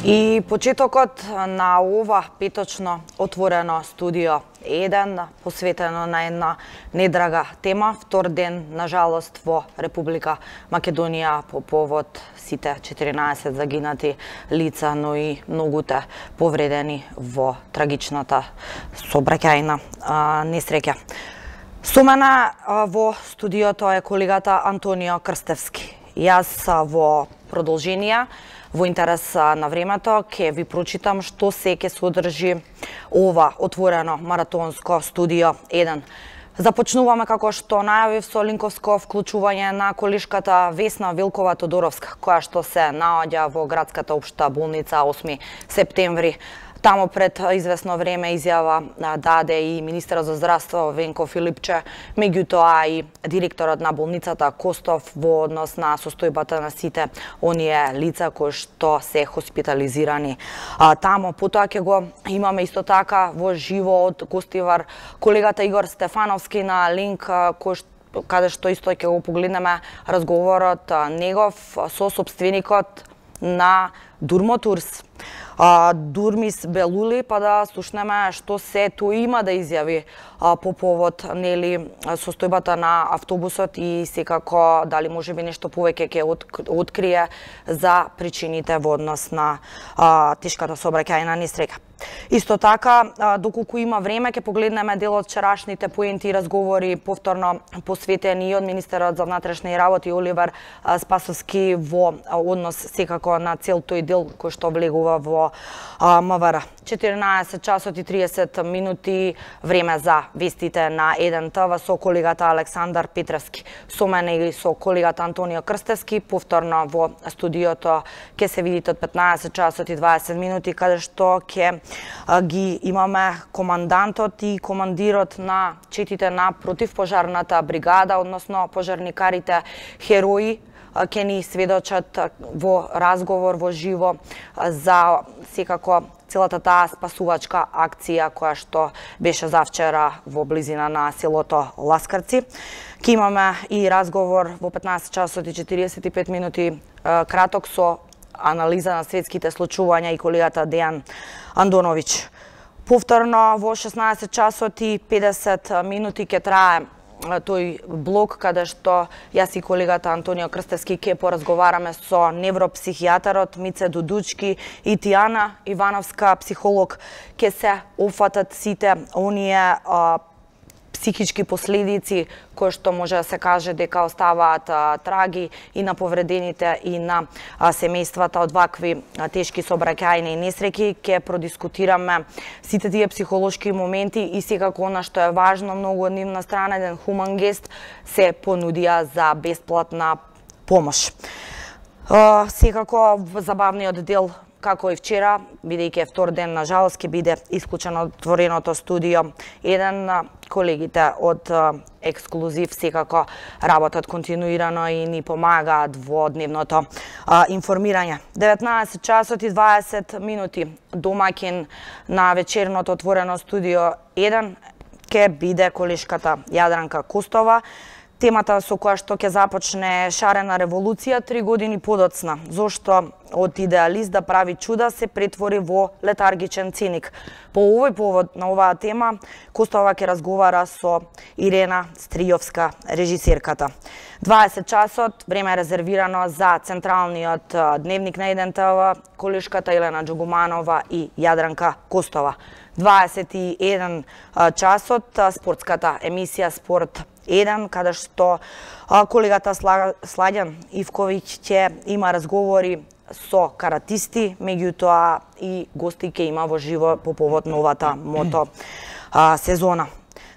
И почетокот на ова петочно отворено студио 1, посветено на една недрага тема, втор ден, на жалост, во Република Македонија по повод сите 14 загинати лица, но и многуте повредени во трагичната сообраќајна несреќа. Со мене во студиото е колегата Антонио Крстевски. Јас во продолжение, во интерес на времето, ќе ви прочитам што се ќе содржи ова отворено маратонско студио 1. Започнуваме како што најавив со линковско вклучување на колешката Весна Велкова Тодоровска, која што се наоѓа во градската општа болница 8 септември. Тамо пред известно време изјава даде и министерот за здравство Венко Филипче, меѓутоа и директорот на болницата Костов во однос на состојбата на сите оние лица кои што се хоспитализирани тамо. Потоа ќе го имаме исто така во живо од гостивар колегата Игор Стефановски на линк каде што исто ќе го погледнеме разговорот негов со собственикот на Дурмотурс, Дурмис Белули, па да слушнеме што се тој има да изјави по повод состојбата на автобусот и секако дали можеби нешто повеќе ќе открие за причините во однос на тешката сообраќајна несреќа. Исто така, доколку има време, ќе погледнеме дел од вчерашните поенти и разговори повторно посветени и од министерот за внатрешни работи Оливер Спасовски во однос секако на цел тој дел кој што влегува во МВР. 14 часот и 30 минути време за вестите на 1 ТВ со колегата Александар Петревски. Со мене и со колегата Антонио Крстевски повторно во студиото ќе се видите од 15 часот и 20 минути каде што ќе ги имаме командантот и командирот на четите на противпожарната бригада, односно пожарникарите херои, ќе ни сведочат во разговор во живо за секако целата таа спасувачка акција која што беше завчера во близина на селото Ласкарци. Ќе имаме и разговор во 15 часот и 45 минути краток со анализа на светските случувања и колегата Дејан Андоновиќ. Повторно во 16 часот и 50 минути ќе трае тој блок каде што јас и колегата Антонио Крстевски ќе поразговараме со невропсихијатарот Мице Дудучки и Тијана Ивановска, психолог. Ќе се опфатат сите оние психички последици кои што може да се каже дека оставаат траги и на повредените и на семејствата од вакви тешки сообраќајни несреќи. Ќе продискутираме сите тие психолошки моменти и секако она што е важно многу од нивна страна, еден хуман гест се понудија за бесплатна помош. Секако забавниот дел како и вчера, бидејќи е втор ден, на жалост, ќе биде исклучено отвореното студио 1. Колегите од Ексклузив секако работат континуирано и ни помагаат во дневното информирање. 19 часот и 20 минути домаќин на вечерното отворено студио 1 ќе биде колешката Јадранка Костова. Темата со која што ќе започне шарена револуција 3 години подоцна, зошто од идеалист да прави чуда се претвори во летаргичен циник. По овој повод на оваа тема Костова ќе разговара со Ирена Стријовска, режисерката. 20 часот, време резервирано за централниот дневник на 1 ТВ, колешката Елена Джугуманова и Јадранка Костова. 21 часот, спортската емисија Спорт 1, каде што колегата Сладјан Ивковиќ ќе има разговори со каратисти, меѓутоа и гости ќе има во живо по повод новата мото сезона.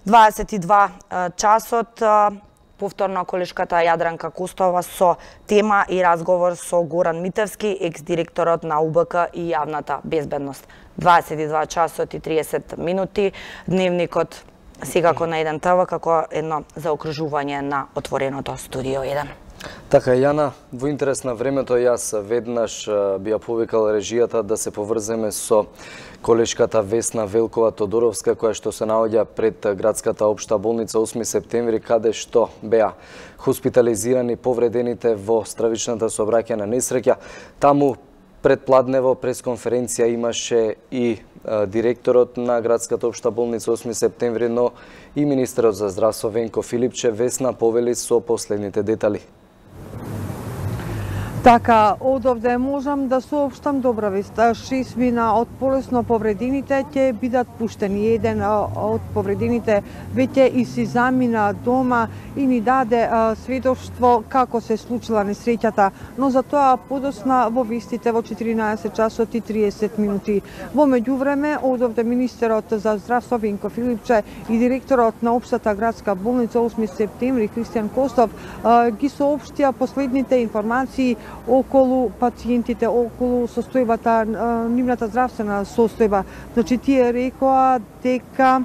22 часот, повторно колешката Јадранка Костова со тема и разговор со Горан Митевски, екс-директорот на УБК и јавната безбедност. 22 часот и 30 минути, дневникот секако на 1 ТВ како едно заокружување на отвореното студио 1. Така, Јана, во интерес на времето, јас веднаш би ја повикал режијата да се поврземе со колешката Весна Велкова Тодоровска, која што се наоѓа пред градската општа болница 8 септември, каде што беа хоспитализирани повредените во стравичната сообраќајна несреќа. Таму Предпладнево пресконференција имаше и директорот на градската општа болница 8 септември, но и министерот за здравство Венко Филипче. Весна повели со последните детали. Така, од овде можам да соопштам добра вест. 6 мина од полесно повредените ќе бидат пуштени. Еден од повредените веќе и си замина дома и ни даде сведоштво како се случила несреќата, но за тоа подосна во вестите во 14 часот и 30 минути. Во меѓувреме, од овде министерот за здравство Венко Филипче и директорот на општата градска болница 8 септември Кристијан Костов ги соопштија последните информации околу пациентите, околу состојбата, нивната здравствена состојба. Значи, тие рекоа дека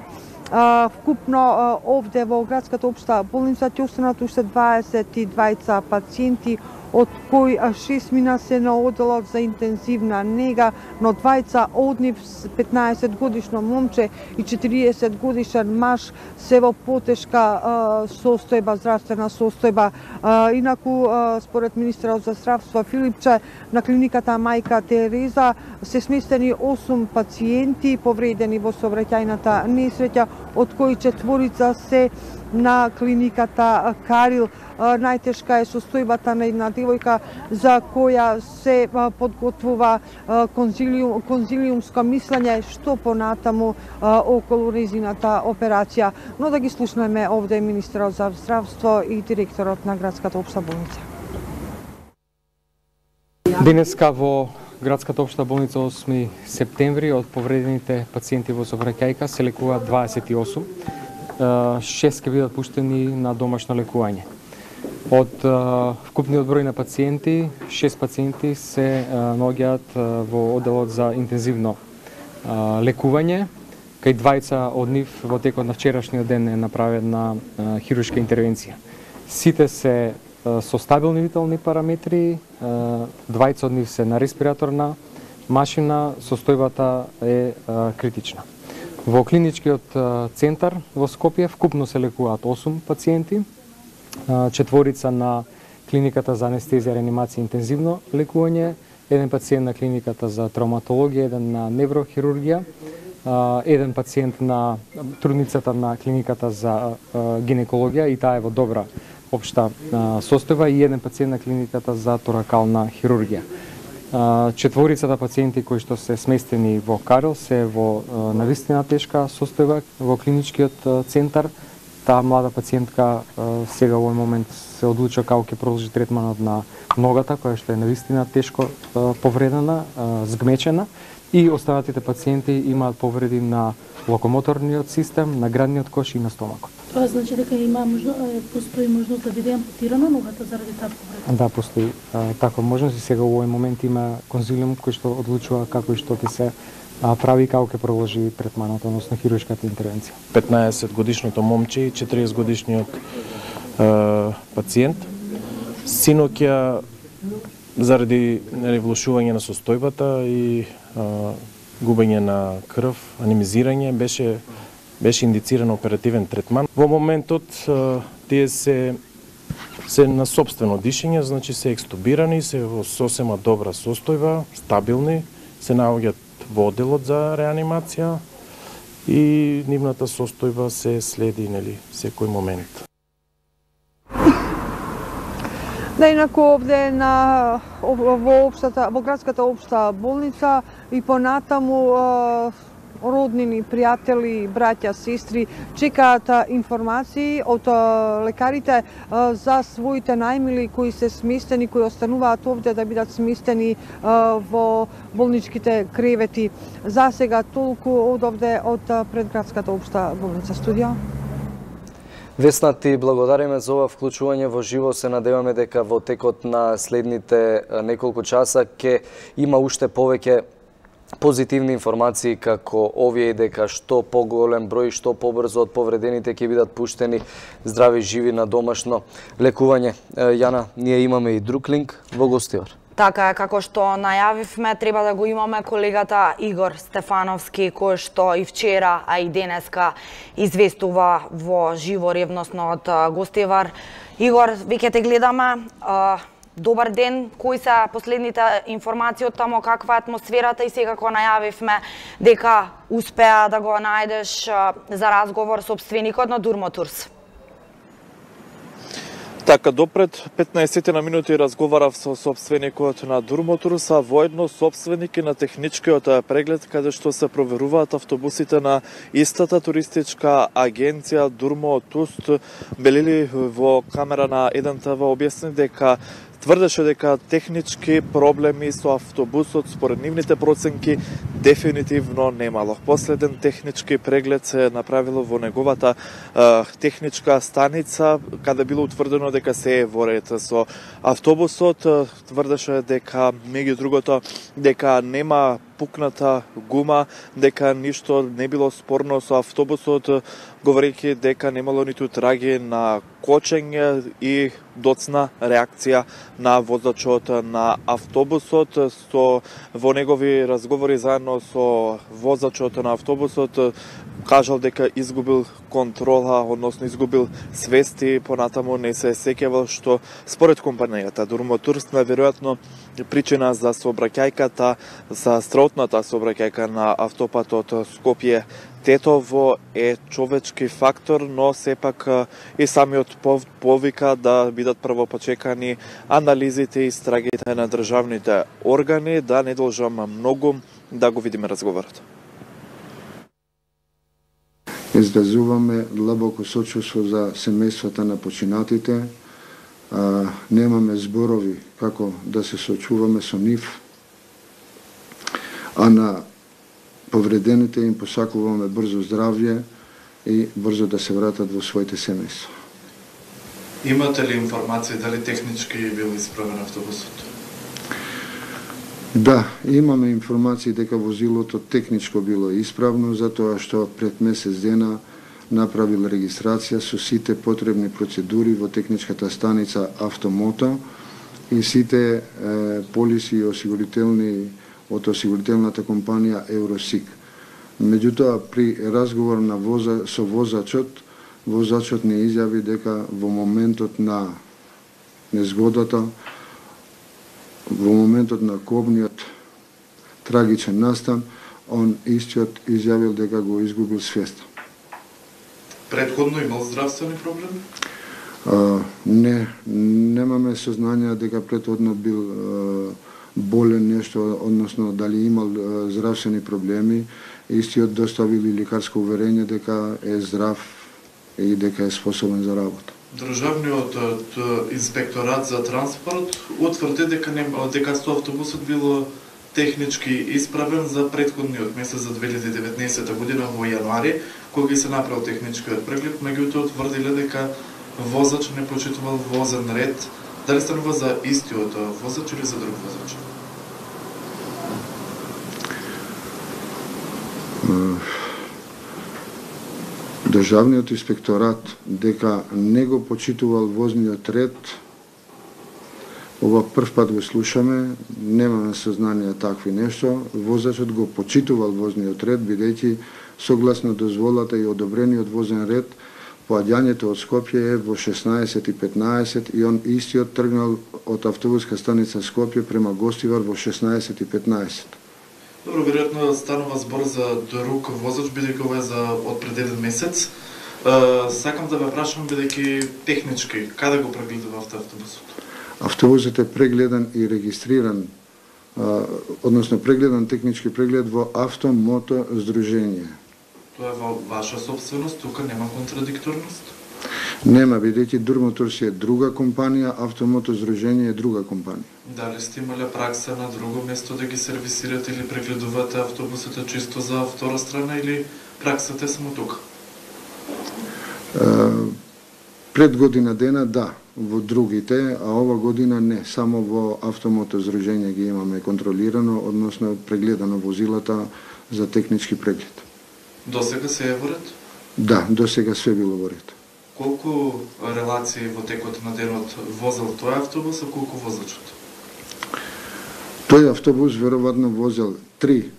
вкупно овде во градската општа болница ќе останат уште 22 пациенти, од кои 6 мина се на оделот за интензивна нега, но 2 од нив 15 годишно момче и 40 годишен маж се во потешка состојба, здравствена состојба. Инаку, според министерот за здравство Филипче, на клиниката Мајка Тереза се сместени 8 пациенти повредени во сообраќајната несреќа, од кои 4 се на клиниката Карил. Најтешка е состојбата на една девојка за која се подготвува конзилиумско мислење што понатаму околу незината операција. Но да ги слушнеме овде министерот за здравство и директорот на градската општа болница. Денеска во градската општа болница 8 септември од повредените пациенти во сообраќајка се лекуваат 28. 6 ќе бидат пуштени на домашно лекување. Од вкупниот број на пациенти, 6 пациенти се наоѓаат во оделот за интензивно лекување, кај 2 од нив во текот на вчерашниот ден е направена хируршка интервенција. Сите се со стабилни витални параметри, 2 од нив се на респираторна машина, состојбата е критична. Во клиничкиот центар во Скопје вкупно се лекуваат 8 пациенти, 4 на клиниката за анестезија, реанимација и интензивно лекување, 1 пациент на клиниката за травматологија, 1 на неврохирургија, 1 пациент на трудницата на клиниката за гинекологија и таа е во добра општа состојба и 1 пациент на клиниката за торакална хирургија. 4 пациенти кои што се сместени во Карел се во навистина тешка состојба во клиничкиот центар. Таа млада пациентка сега во овој момент се одлучува како ќе продолжи третманот на ногата, која што е навистина тешко повредена, згмечена, и останатите пациенти имаат повреди на локомоторниот систем, на градниот кош и на стомакот. Тоа значи дека постои можност да биде ампутирана ногата заради таа повреда? Да, постои таква можност и сега во овој момент има конзилиум кој што одлучува како и што ќе се прави и како ќе продолжи третманот, односно хируршката интервенција. 15 годишното момче и 40 годишниот пациент. Синоќа заради влошување на состојбата и губење на крв, анемизирање, беше индициран оперативен третман. Во моментот тие се на сопствено дишење, значи се екстубирани, се во сосема добра состојба, стабилни, се наоѓаат во оделот за реанимација и нивната состојба се следи секој момент. Да, инаку овде во градската општа болница и понатаму роднини, пријатели, браќа, сестри чекаат информации од лекарите за своите најмили кои се сместени, кои остануваат овде да бидат сместени во болничките кревети. За сега толку од овде од предградската општа болница. Студио. Весна, ти благодариме за ова вклучување во живо. Се надеваме дека во текот на следните неколку часа ќе има уште повеќе позитивни информации како овие, дека што поголем број, што побрзо од повредените ќе бидат пуштени здрави живи на домашно лекување. Јана, ние имаме и друг линк во гостиор. Така е, како што најавивме, треба да го имаме колегата Игор Стефановски, кој што и вчера, а и денеска известува во живо ревносно од Гостивар. Игор, веќе те гледаме. Добар ден, кои се последните информации од тамо, каква е атмосферата и секако најавивме дека успеа да го најдеш за разговор собственикот на Durmoturs. Така, допред 15 на минути разговарав со собственикот на Durmoturs, а воедно собственик и на техничкиот преглед, каде што се проверуваат автобусите на истата туристичка агенција Durmoturs. Белили во камера на 1TV објасни дека тврдеше дека технички проблеми со автобусот според нивните проценки дефинитивно немало. Последен технички преглед се направило во неговата техничка станица, каде било утврдено дека се е во ред со автобусот. Тврдеше дека, меѓу другото, дека нема пукната гума, дека ништо не било спорно со автобусот, говорејќи дека немало ниту траги на кочење и доцна реакција на возачот на автобусот. Во негови разговори заедно со возачот на автобусот кажал дека изгубил контрола, односно изгубил свести, понатаму не се сеќавал, што според компанијата Durmoturs најверојатно причина за сообраќајката, за страутната сообраќајка на автопатот Скопје-Тетово е човечки фактор, но сепак и самиот повика да бидат прво почекани анализите и истрагите на државните органи, да не должам многу да го видиме разговорот. Изразуваме длабоко сочувство за семејствата на починатите. Немаме зборови како да се сочуваме со нив, а на повредените им посакуваме брзо здравје и брзо да се вратат во своите семејства. Имате ли информација дали технички бил исправен автобусот? Да, имаме информации дека возилото техничко било исправно, затоа што пред месец дена направил регистрација со сите потребни процедури во техничката станица Автомото и сите полиси осигурителни од осигурителната компанија Евросик. Меѓутоа, при разговор со возачот не изјави дека во моментот на незгодата, во моментот на кобниот трагичен настан, он истиот изјавил дека го изгубил свеста. Предходно имал здравствени проблеми? Не, немаме сознание дека предходно бил болен нешто, односно дали имал здравствени проблеми. Истиот доставили лекарско уверение дека е здрав и дека е способен за работа. Државниот инспекторат за транспорт утврди дека со автобусот било технички исправен за предходниот месец за 2019 година во јануари, кога се направил техничкиот преглед, меѓутоа тврдиле дека возач не почитувал возен ред. Дали станува за истиот возач или за друг возач? Државниот инспекторат дека не го почитувал возниот ред, ова прв пат го слушаме, немаме сознание такви нешто. Возачот го почитувал возниот ред, бидејќи согласно дозволата и одобрениот возен ред, поаѓањето од Скопје е во 16:15 и он истиот тргнал од автобуска станица Скопје према Гостивар во 16:15. Добро, веројатно станува збор за друг возач, бидејќи ова е за од пред еден месец. Сакам да ве прашам, бидејќи технички, каде го прегледувавте автобусот? Автобусот е прегледан и регистриран, односно прегледан технички преглед во Автомото здружение. Тоа е во ваша собственост, тука нема контрадикторност? Нема, бидејќи Durmoturs е друга компанија, Автомото здружение е друга компанија. Дали сте имале пракса на друго место да ги сервисирате или прегледувате автобусите чисто за втора страна или праксата е само тука? Пред година дена да, во другите, а ова година не, само во Автомото здружение ги имаме контролирано, односно прегледано возилата за технички преглед. До сега се е во ред? Да, до сега све било во ред. Колку релации во текот на денот возел тој автобус, а колку возачот? Тој автобус веројатно возел 3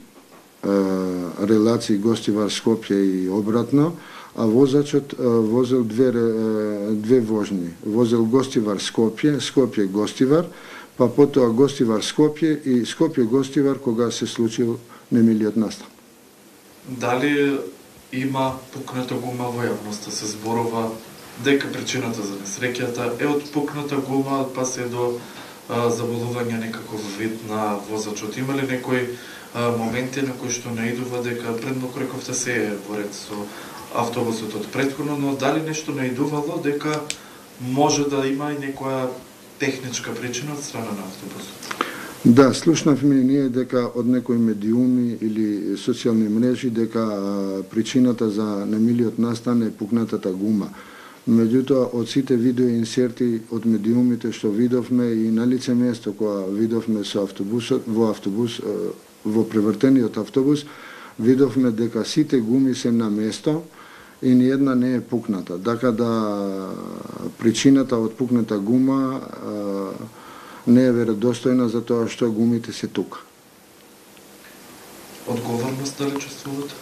релации Гостивар Скопје и обратно, а возачот возел две вожни. Возел Гостивар Скопје, Скопје Гостивар, па потоа Гостивар Скопје и Скопје Гостивар кога се случил немилиот настан. Дали има пукната гума во јавноста? Се зборува дека причината за несреќата е од пукната гума, па се до заболување некаков вид на возачот. Има ли некои моменти на кои што наидува дека предноку рековте се е во ред со автобусот од претходно, но дали нешто наидувало дека може да има и некоја техничка причина од страна на автобусот? Да, слушнавме ние дека од некои медиуми или социјални мрежи дека причината за немилиот настан е пукнатата гума. Меѓутоа, од сите видеоинсерти од медиумите што видовме и на лице место кога видовме со автобусот, во превртениот автобус, видовме дека сите гуми се на место и ниедна не е пукната. Така да причината од пукната гума не е веродостојна за тоа што гумите се тука. Одговорност дали чувствувате?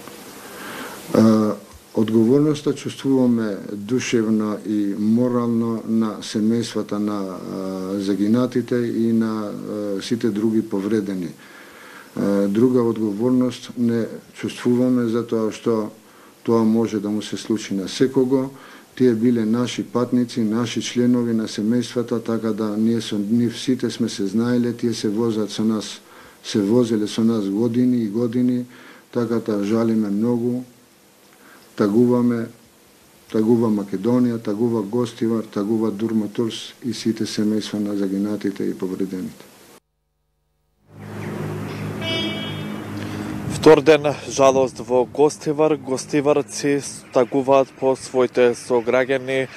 Одговорноста чувствуваме душевно и морално на семејствата на загинатите и на сите други повредени. Друга одговорност не чувствуваме затоа што тоа може да му се случи на секого. Тие биле наши патници, наши членови на семејствата, така да ние со нив сите сме се знаеле, тие се возат со нас, се возеле со нас години и години, така да жалиме многу. Тагуваме, тагува Македонија, тагува Гостивар, тагува Дурмотурс и сите семејства на загинатите и повредените. Втор ден жалост во Гостивар. Гостиварци тагуваат по своите сограѓани.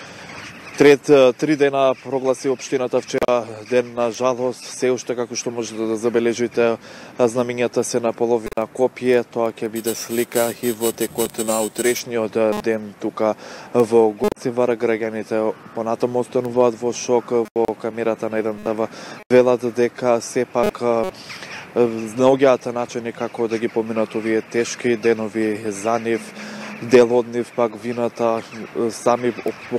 Три дена прогласи општината вчера ден на жалост. Се уште како што можете да забележите, знамињата се на половина копие. Тоа ќе биде слика и во текот на утрешниот ден тука во Гостивар. Граѓаните понатаму остануваат во шок. Во камерата на еден ТВ велат дека сепак наоѓаат начини како да ги поминат овие тешки денови за нив. Дел од нив пак вината сами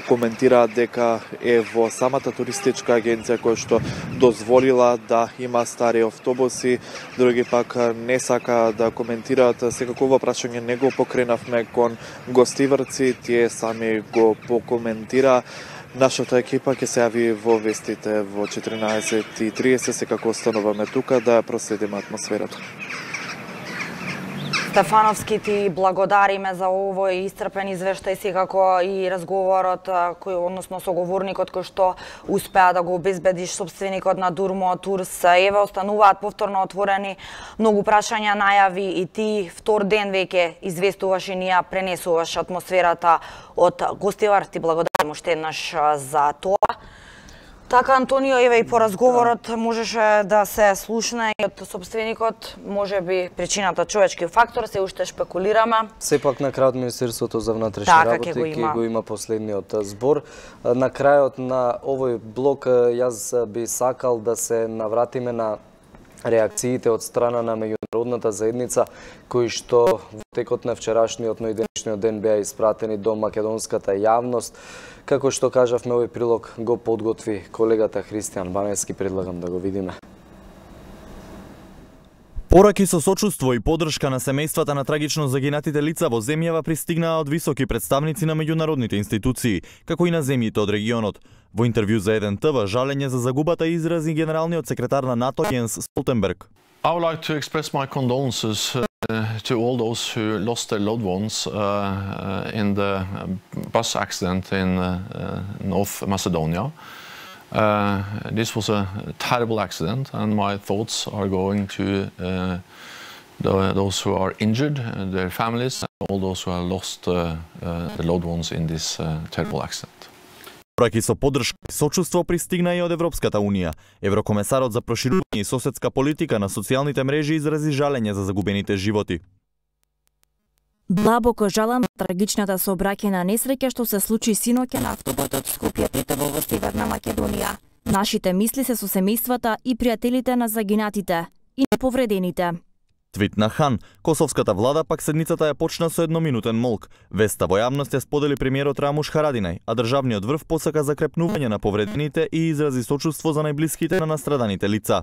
коментираат дека е во самата туристичка агенција која што дозволила да има стари автобуси, други пак не сака да коментираат. Секако ова прашање не го покренавме кон гостиварци, тие сами го покоментира. Нашата екипа ќе се јави во вестите во 14:30, секако остануваме тука да проследиме атмосферата. Стефановски, ти благодариме за овој исцрпен извештај, секако и разговорот односно соговорникот кој што успеа да го обезбедиш собственикот на Дурмотурс. Еве, остануваат повторно отворени многу прашања, најави и ти втор ден веќе известуваш и ние пренесуваш атмосферата од Гостивар. Ти благодарим уште еднаш за тоа. Така, Антонио, еве и по разговорот можеше да се слушне и од собственикот, може би причината човечки фактор, се уште шпекулираме. Сепак на крајот Министерството за внатрешни работи ќе го има последниот збор. На крајот на овој блок јас би сакал да се навратиме на реакциите од страна на меѓународната заедница, кои што во текот на вчерашниот, но и денешниот ден беа испратени до македонската јавност. Како што кажавме, овој прилог го подготви колегата Христијан Баневски, предлагам да го видиме. Пораки со сочувство и поддршка на семејствата на трагично загинатите лица во земјава пристигнаа од високи представници на меѓународните институции, како и на земјите од регионот. Во интервју за еден ТВ, жалење за загубата изрази генералниот секретар на НАТО Јенс Столтенберг. I would like to express my condolences to all those who lost their loved ones in the bus accident in North Macedonia. This was a terrible accident, and my thoughts are going to those who are injured, their families, and all those who have lost their loved ones in this terrible accident. Пораки со поддршка и сочувство пристигна и од Европската Унија. Еврокомесарот за проширување и соседска политика на социјалните мрежи изрази жалење за загубените животи. Длабоко жалам трагичната сообраќајна несреќа што се случи синоќа на автобусот Скопје-Тетово во Северна Македонија. Нашите мисли се со семејствата и пријателите на загинатите и на повредените. Твит на Хан, косовската влада пак седницата ја почна со едноминутен молк. Веста во јавност ја сподели премиерот Рамуш Харадинај, а државниот врв посака закрепнување на повредените и изрази сочувство за најблиските на настраданите лица.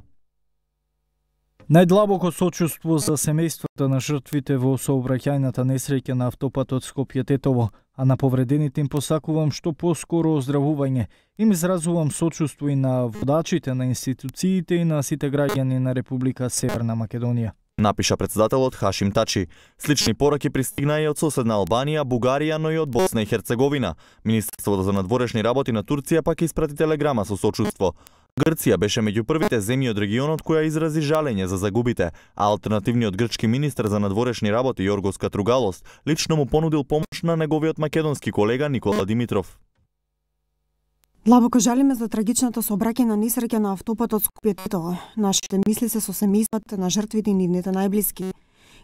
Најдлабоко сочувство за семејствата на жртвите во сообраќајната несреќа на автопатот Скопје-Тетово, а на повредените им посакувам што поскоро оздравување. Им изразувам сочувство и на водачите на институциите и на сите граѓани на Република Северна Македонија, напиша председателот Хашим Тачи. Слични пораки пристигнаа и од соседна Албанија, Бугарија, но и од Босна и Херцеговина. Министерството за надворешни работи на Турција пак испрати телеграма со сочувство. Грција беше меѓу првите земји од регионот која изрази жалење за загубите, а алтернативниот грчки министер за надворешни работи Јоргос Катругалос лично му понудил помош на неговиот македонски колега Никола Димитров. Длабоко жалиме за трагичната сообраќајна несреќа на автопатот Скопје-Тетово. Нашите мисли се со семејствата на жртвите и нивните најблиски.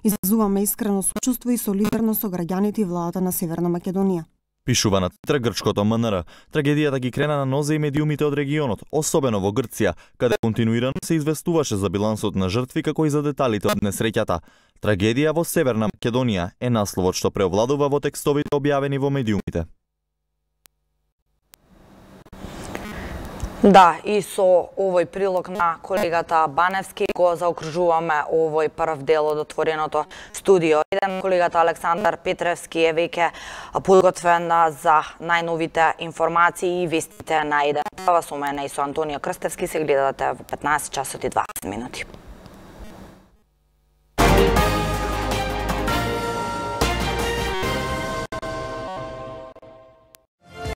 Изразуваме искрено сочувство и солидарност со граѓаните и владата на Северна Македонија. Пишува на Твитер грчкото МНР. Трагедијата ги крена на нозе и медиумите од регионот, особено во Грција, каде континуирано се известуваше за билансот на жртви како и за деталите од несреќата. Трагедија во Северна Македонија е насловот што преовладува во текстовите објавени во медиумите. Да, и со овој прилог на колегата Баневски го заокружуваме овој прв дел од отвореното студио. Колегата Александар Петревски е веќе подготвен за најновите информации и вестите на 1. Со мене и со Антонија Крстевски се гледате во 15 часот и 20 минути.